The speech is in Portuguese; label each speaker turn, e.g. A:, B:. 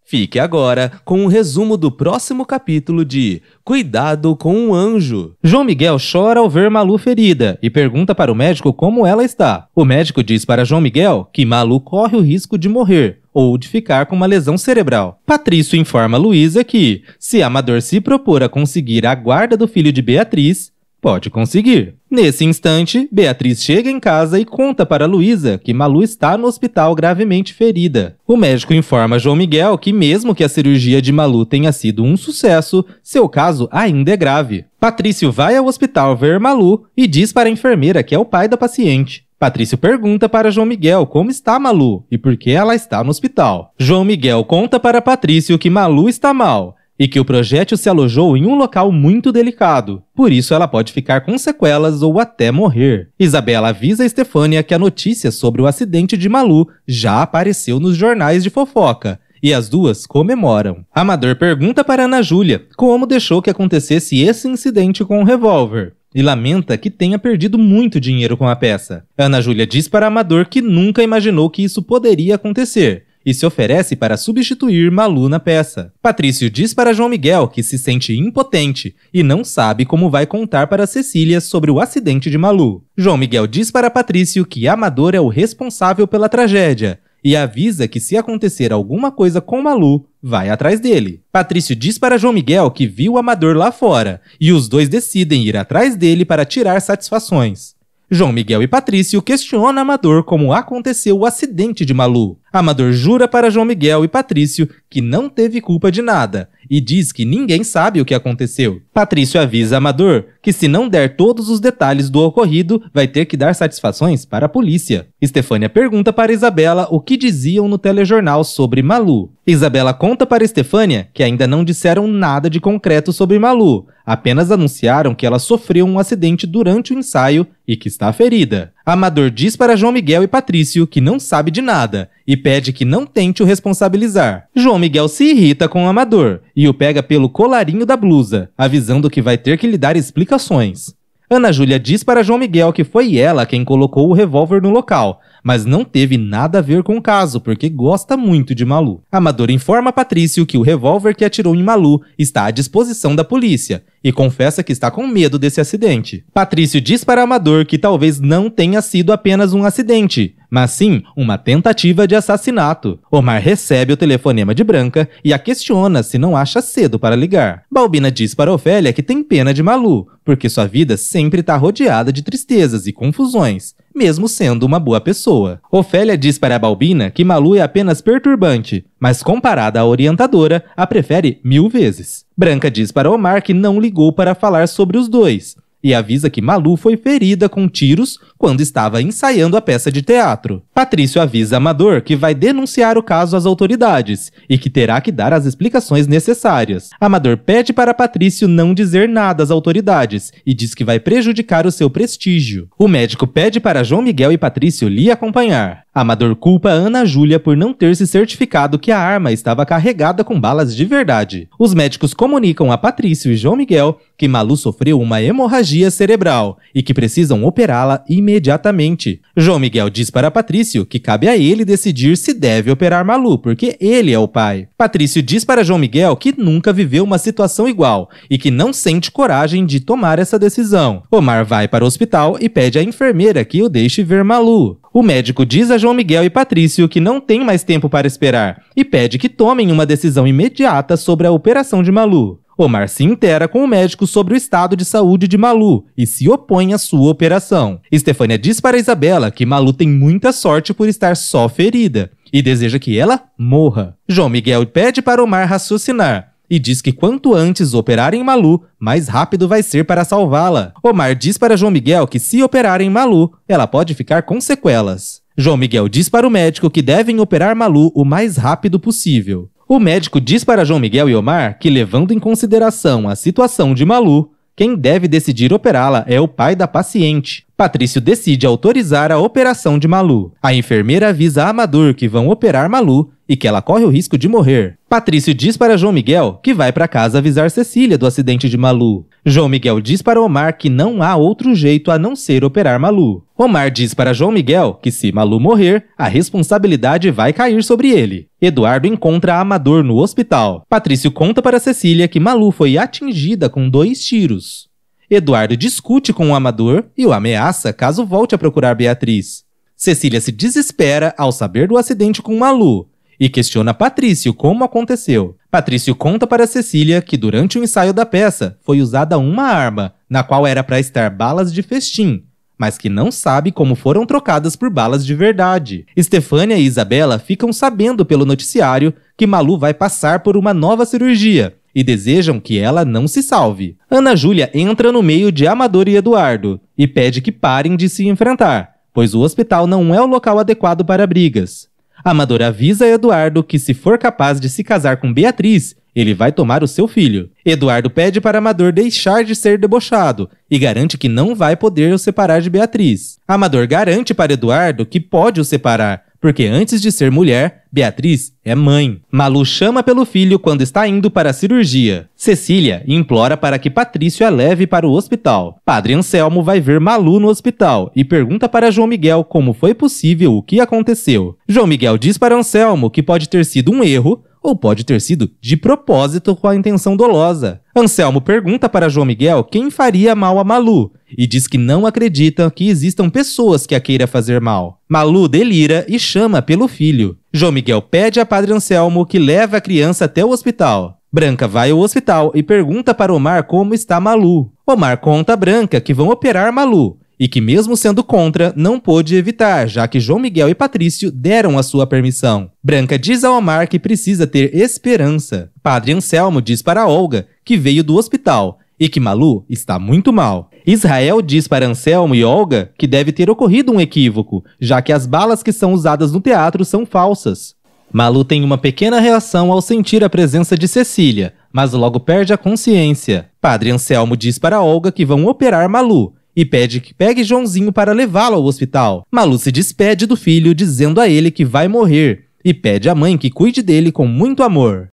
A: Fique agora com um resumo do próximo capítulo de Cuidado com um Anjo.
B: João Miguel chora ao ver Malu ferida e pergunta para o médico como ela está. O médico diz para João Miguel que Malu corre o risco de morrer ou de ficar com uma lesão cerebral. Patrício informa Luísa que, se Amador se propor a conseguir a guarda do filho de Beatriz, pode conseguir. Nesse instante, Beatriz chega em casa e conta para Luísa que Malu está no hospital gravemente ferida. O médico informa João Miguel que mesmo que a cirurgia de Malu tenha sido um sucesso, seu caso ainda é grave. Patrício vai ao hospital ver Malu e diz para a enfermeira que é o pai da paciente. Patrício pergunta para João Miguel como está Malu e por que ela está no hospital. João Miguel conta para Patrício que Malu está mal e que o projétil se alojou em um local muito delicado, por isso ela pode ficar com sequelas ou até morrer. Isabela avisa a Estefânia que a notícia sobre o acidente de Malu já apareceu nos jornais de fofoca, e as duas comemoram. Amador pergunta para Ana Júlia como deixou que acontecesse esse incidente com o revólver, e lamenta que tenha perdido muito dinheiro com a peça. Ana Júlia diz para Amador que nunca imaginou que isso poderia acontecer, e se oferece para substituir Malu na peça. Patrício diz para João Miguel que se sente impotente e não sabe como vai contar para Cecília sobre o acidente de Malu. João Miguel diz para Patrício que Amador é o responsável pela tragédia e avisa que se acontecer alguma coisa com Malu, vai atrás dele. Patrício diz para João Miguel que viu Amador lá fora e os dois decidem ir atrás dele para tirar satisfações. João Miguel e Patrício questionam Amador como aconteceu o acidente de Malu. Amador jura para João Miguel e Patrício que não teve culpa de nada e diz que ninguém sabe o que aconteceu. Patrício avisa Amador que se não der todos os detalhes do ocorrido, vai ter que dar satisfações para a polícia. Estefânia pergunta para Isabela o que diziam no telejornal sobre Malu. Isabela conta para Estefânia que ainda não disseram nada de concreto sobre Malu, apenas anunciaram que ela sofreu um acidente durante o ensaio e que está ferida. Amador diz para João Miguel e Patrício que não sabe de nada e pede que não tente o responsabilizar. João Miguel se irrita com o Amador e o pega pelo colarinho da blusa, avisando que vai ter que lhe dar explicações. Ana Júlia diz para João Miguel que foi ela quem colocou o revólver no local, mas não teve nada a ver com o caso, porque gosta muito de Malu. Amador informa Patrício que o revólver que atirou em Malu está à disposição da polícia e confessa que está com medo desse acidente. Patrício diz para Amador que talvez não tenha sido apenas um acidente, mas sim uma tentativa de assassinato. Omar recebe o telefonema de Branca e a questiona se não acha cedo para ligar. Balbina diz para Ofélia que tem pena de Malu, porque sua vida sempre está rodeada de tristezas e confusões, mesmo sendo uma boa pessoa. Ofélia diz para Balbina que Malu é apenas perturbante, mas comparada à orientadora, a prefere 1000 vezes. Branca diz para Omar que não ligou para falar sobre os dois, e avisa que Malu foi ferida com tiros quando estava ensaiando a peça de teatro. Patrício avisa Amador que vai denunciar o caso às autoridades e que terá que dar as explicações necessárias. Amador pede para Patrício não dizer nada às autoridades e diz que vai prejudicar o seu prestígio. O médico pede para João Miguel e Patrício lhe acompanhar. Amador culpa Ana Júlia por não ter se certificado que a arma estava carregada com balas de verdade. Os médicos comunicam a Patrício e João Miguel que Malu sofreu uma hemorragia cerebral e que precisam operá-la imediatamente. João Miguel diz para Patrício que cabe a ele decidir se deve operar Malu, porque ele é o pai. Patrício diz para João Miguel que nunca viveu uma situação igual e que não sente coragem de tomar essa decisão. Omar vai para o hospital e pede à enfermeira que o deixe ver Malu. O médico diz a João Miguel e Patrício que não tem mais tempo para esperar e pede que tomem uma decisão imediata sobre a operação de Malu. Omar se intera com o médico sobre o estado de saúde de Malu e se opõe à sua operação. Estefânia diz para Isabela que Malu tem muita sorte por estar só ferida e deseja que ela morra. João Miguel pede para Omar raciocinar e diz que quanto antes operarem Malu, mais rápido vai ser para salvá-la. Omar diz para João Miguel que se operarem Malu, ela pode ficar com sequelas. João Miguel diz para o médico que devem operar Malu o mais rápido possível. O médico diz para João Miguel e Omar que, levando em consideração a situação de Malu, quem deve decidir operá-la é o pai da paciente. Patrício decide autorizar a operação de Malu. A enfermeira avisa a Amador que vão operar Malu e que ela corre o risco de morrer. Patrício diz para João Miguel que vai para casa avisar Cecília do acidente de Malu. João Miguel diz para Omar que não há outro jeito a não ser operar Malu. Omar diz para João Miguel que se Malu morrer, a responsabilidade vai cair sobre ele. Eduardo encontra Amador no hospital. Patrício conta para Cecília que Malu foi atingida com 2 tiros. Eduardo discute com o Amador e o ameaça caso volte a procurar Beatriz. Cecília se desespera ao saber do acidente com Malu e questiona Patrício como aconteceu. Patrício conta para Cecília que durante o ensaio da peça foi usada uma arma, na qual era para estar balas de festim, mas que não sabe como foram trocadas por balas de verdade. Estefânia e Isabela ficam sabendo pelo noticiário que Malu vai passar por uma nova cirurgia e desejam que ela não se salve. Ana Júlia entra no meio de Amador e Eduardo e pede que parem de se enfrentar, pois o hospital não é o local adequado para brigas. Amador avisa Eduardo que se for capaz de se casar com Beatriz, ele vai tomar o seu filho. Eduardo pede para Amador deixar de ser debochado e garante que não vai poder o separar de Beatriz. Amador garante para Eduardo que pode o separar, porque antes de ser mulher, Beatriz é mãe. Malu chama pelo filho quando está indo para a cirurgia. Cecília implora para que Patrício a leve para o hospital. Padre Anselmo vai ver Malu no hospital e pergunta para João Miguel como foi possível o que aconteceu. João Miguel diz para Anselmo que pode ter sido um erro, ou pode ter sido de propósito com a intenção dolosa. Anselmo pergunta para João Miguel quem faria mal a Malu e diz que não acredita que existam pessoas que a queira fazer mal. Malu delira e chama pelo filho. João Miguel pede a Padre Anselmo que leve a criança até o hospital. Branca vai ao hospital e pergunta para Omar como está Malu. Omar conta a Branca que vão operar Malu e que mesmo sendo contra, não pôde evitar, já que João Miguel e Patrício deram a sua permissão. Branca diz a Omar que precisa ter esperança. Padre Anselmo diz para Olga que veio do hospital e que Malu está muito mal. Israel diz para Anselmo e Olga que deve ter ocorrido um equívoco, já que as balas que são usadas no teatro são falsas. Malu tem uma pequena reação ao sentir a presença de Cecília, mas logo perde a consciência. Padre Anselmo diz para Olga que vão operar Malu e pede que pegue Joãozinho para levá-lo ao hospital. Malu se despede do filho dizendo a ele que vai morrer e pede à mãe que cuide dele com muito amor.